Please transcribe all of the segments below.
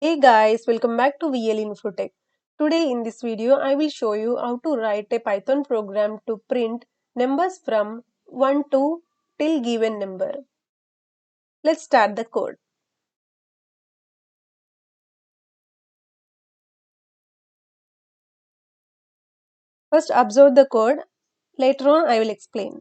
Hey guys, welcome back to VL InfoTech. Today in this video, I will show you how to write a Python program to print numbers from 1 to till given number. Let's start the code. First observe the code, later on I will explain.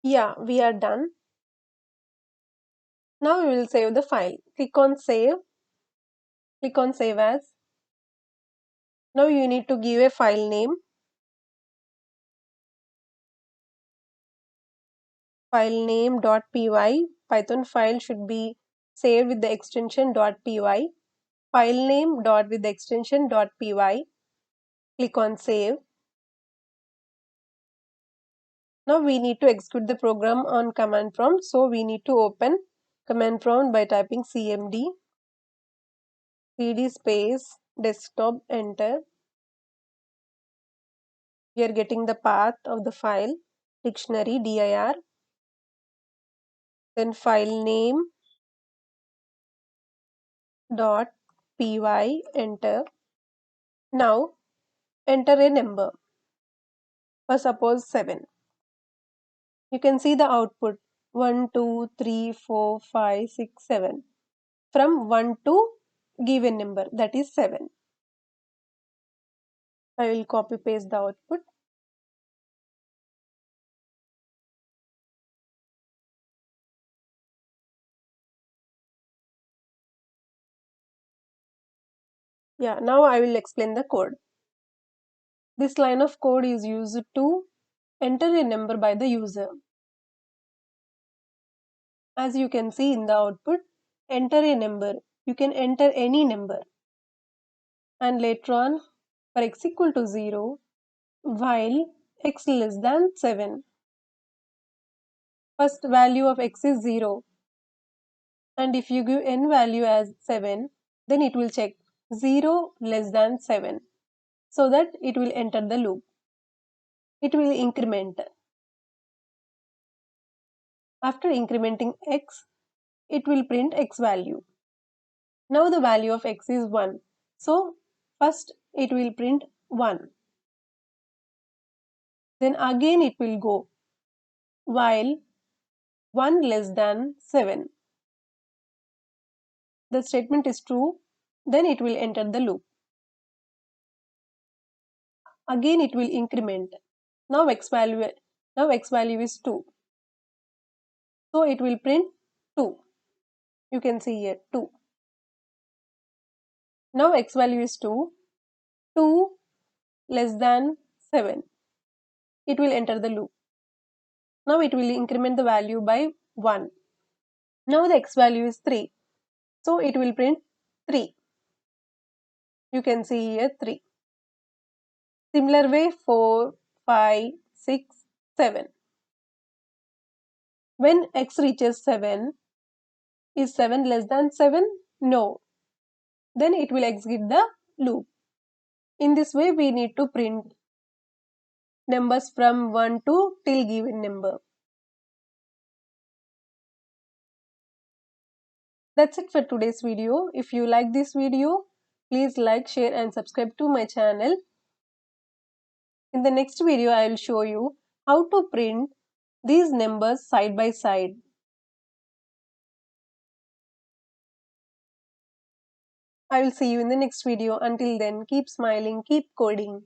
Yeah, we are done. Now we will save the file. Click on save as. Now you need to give a file name. File name.py. Python file should be saved with the extension .py. File name dot with the extension .py. Click on save. Now we need to execute the program on command prompt. So we need to open command prompt by typing cmd cd space desktop, enter. We are getting the path of the file dictionary dir, then file name dot py, enter. Now enter a number, for suppose 7. You can see the output 1 2 3 4 5 6 7 from 1 to given number, that is 7. I will copy paste the output. Yeah, now I will explain the code. This line of code is used to enter a number by the user. As you can see in the output, enter a number. You can enter any number. And later on, for x equal to 0, while x less than 7. First value of x is 0. And if you give n value as 7, then it will check 0 less than 7. So that it will enter the loop. It will increment. After incrementing x, it will print x value. Now the value of x is 1. So first it will print 1. Then again it will go while 1 less than 7. The statement is true. Then it will enter the loop. Again it will increment. Now x value is 2. So it will print 2. You can see here 2. Now x value is 2. 2 less than 7. It will enter the loop. Now it will increment the value by 1. Now the x value is 3. So it will print 3. You can see here 3. Similar way 4, 5, 6, 7. When x reaches 7, is 7 less than 7? No. Then it will execute the loop. In this way we need to print numbers from 1 to till given number. That's it for today's video. If you like this video, please like, share and subscribe to my channel. In the next video, I will show you how to print these numbers side by side. I will see you in the next video. Until then, keep smiling, keep coding.